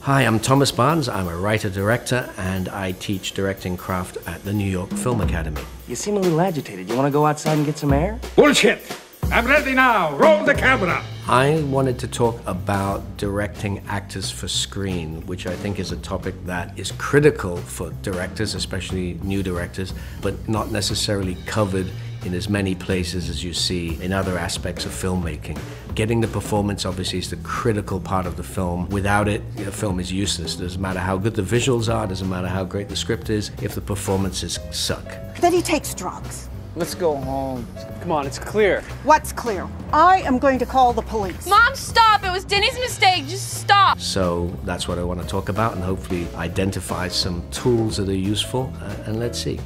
Hi, I'm Thomas Barnes. I'm a writer-director, and I teach directing craft at the New York Film Academy. You seem a little agitated. You want to go outside and get some air? Bullshit! I'm ready now. Roll the camera. I wanted to talk about directing actors for screen, which I think is a topic that is critical for directors, especially new directors, but not necessarily covered in as many places as you see in other aspects of filmmaking. Getting the performance obviously is the critical part of the film. Without it, the film is useless. Doesn't matter how good the visuals are, doesn't matter how great the script is, if the performances suck. Then he takes drugs. Let's go home. Come on, it's clear. What's clear? I am going to call the police. Mom, stop! It was Denny's mistake. Just stop. So that's what I want to talk about and hopefully identify some tools that are useful, and let's see.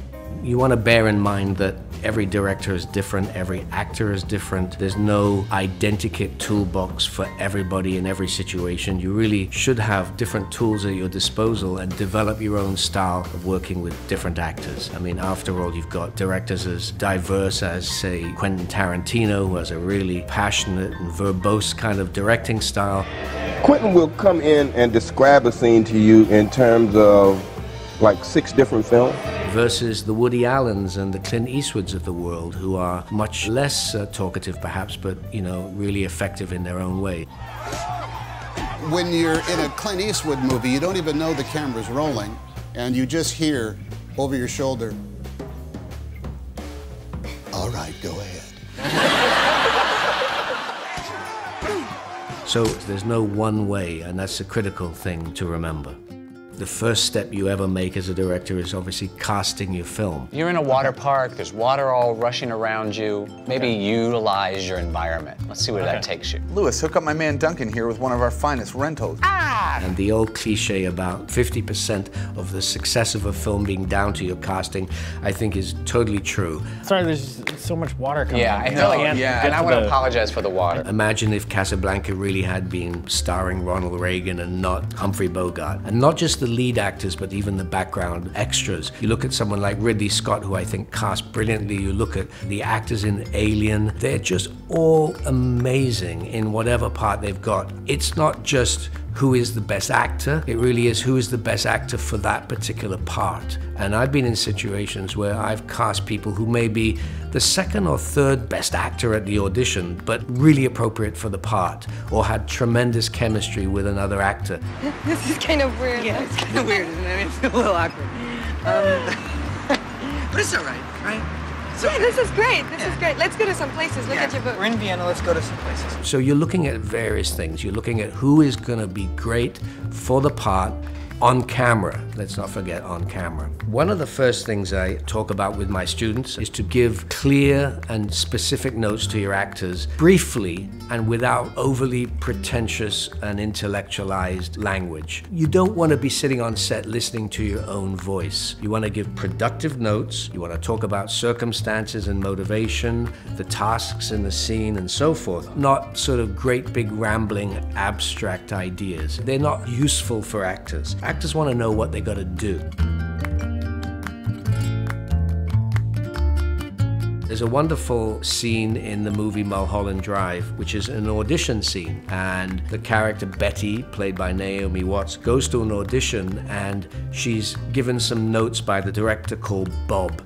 You want to bear in mind that every director is different, every actor is different. There's no identikit toolbox for everybody in every situation. You really should have different tools at your disposal and develop your own style of working with different actors. I mean, after all, you've got directors as diverse as, say, Quentin Tarantino, who has a really passionate and verbose kind of directing style. Quentin will come in and describe a scene to you in terms of like 6 different films. Versus the Woody Allens and the Clint Eastwoods of the world, who are much less talkative perhaps, but really effective in their own way. When you're in a Clint Eastwood movie, you don't even know the camera's rolling, and you just hear over your shoulder, "All right, go ahead." So there's no one way, and that's a critical thing to remember. The first step you ever make as a director is obviously casting your film. You're in a water park, there's water all rushing around you. Maybe utilize your environment. Let's see where that takes you. Lewis, hook up my man Duncan here with one of our finest rentals. And the old cliche about 50% of the success of a film being down to your casting, I think is totally true. Sorry, there's so much water coming Yeah, out. I feel like, and I want to apologize for the water. Imagine if Casablanca really had been starring Ronald Reagan and not Humphrey Bogart. And not just the lead actors, but even the background extras. You look at someone like Ridley Scott, who I think cast brilliantly. You look at the actors in Alien. They're just all amazing in whatever part they've got. It's not just who is the best actor, it really is who is the best actor for that particular part. And I've been in situations where I've cast people who may be the second or third best actor at the audition, but really appropriate for the part, or had tremendous chemistry with another actor. This is kind of weird. Yeah, it's kind of weird, isn't it? It's a little awkward. But it's all right, right? Yeah, this is great. This is great. Let's go to some places. Look at your book. We're in Vienna. Let's go to some places. So you're looking at various things. You're looking at who is going to be great for the part on camera. Let's not forget on camera. One of the first things I talk about with my students is to give clear and specific notes to your actors briefly and without overly pretentious and intellectualized language. You don't want to be sitting on set listening to your own voice. You want to give productive notes. You want to talk about circumstances and motivation, the tasks in the scene and so forth, not sort of great big rambling abstract ideas. They're not useful for actors. Actors want to know what they got to do. There's a wonderful scene in the movie Mulholland Drive, which is an audition scene. And the character Betty, played by Naomi Watts, goes to an audition and she's given some notes by the director called Bob.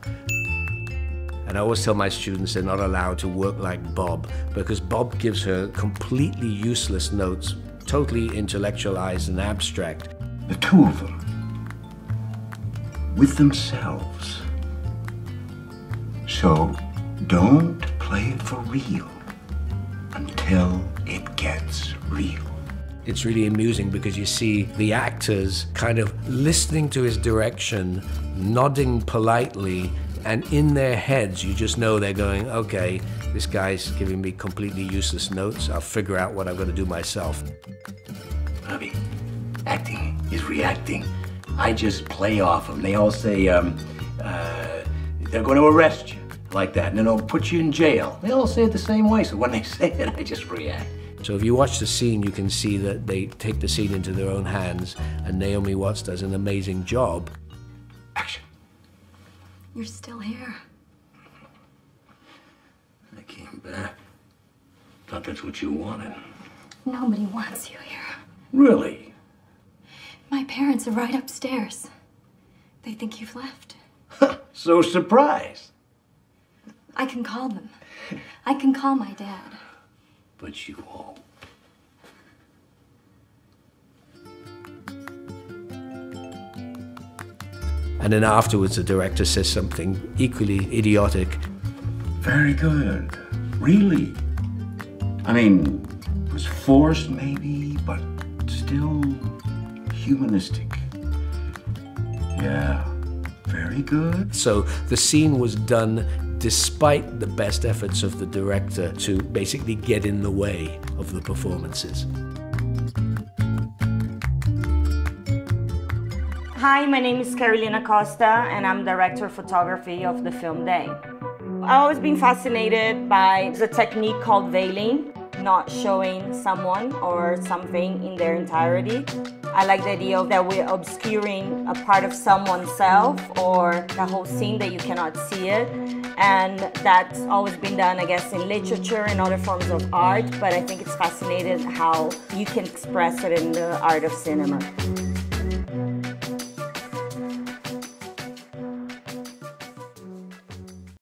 And I always tell my students they're not allowed to work like Bob, because Bob gives her completely useless notes, totally intellectualized and abstract. The two of them, with themselves. So don't play it for real until it gets real. It's really amusing because you see the actors kind of listening to his direction, nodding politely, and in their heads you just know they're going, okay, this guy's giving me completely useless notes, I'll figure out what I've got to do myself. Bobby, acting is reacting. I just play off them. They all say, they're going to arrest you, like that, and then they'll put you in jail. They all say it the same way, so when they say it, I just react. So if you watch the scene, you can see that they take the scene into their own hands, and Naomi Watts does an amazing job. Action. You're still here. I came back. Thought that's what you wanted. Nobody wants you here. Really? My parents are right upstairs. They think you've left. So surprised. I can call them. I can call my dad. But you won't. And then afterwards the director says something equally idiotic. Very good. Really. I mean, it was forced maybe, but still humanistic. Yeah, very good. So the scene was done despite the best efforts of the director to basically get in the way of the performances. Hi, my name is Carolina Costa, and I'm Director of Photography of the Film Day. I've always been fascinated by the technique called veiling, not showing someone or something in their entirety. I like the idea that we're obscuring a part of someone's self or the whole scene that you cannot see it. And that's always been done, I guess, in literature and other forms of art, but I think it's fascinating how you can express it in the art of cinema.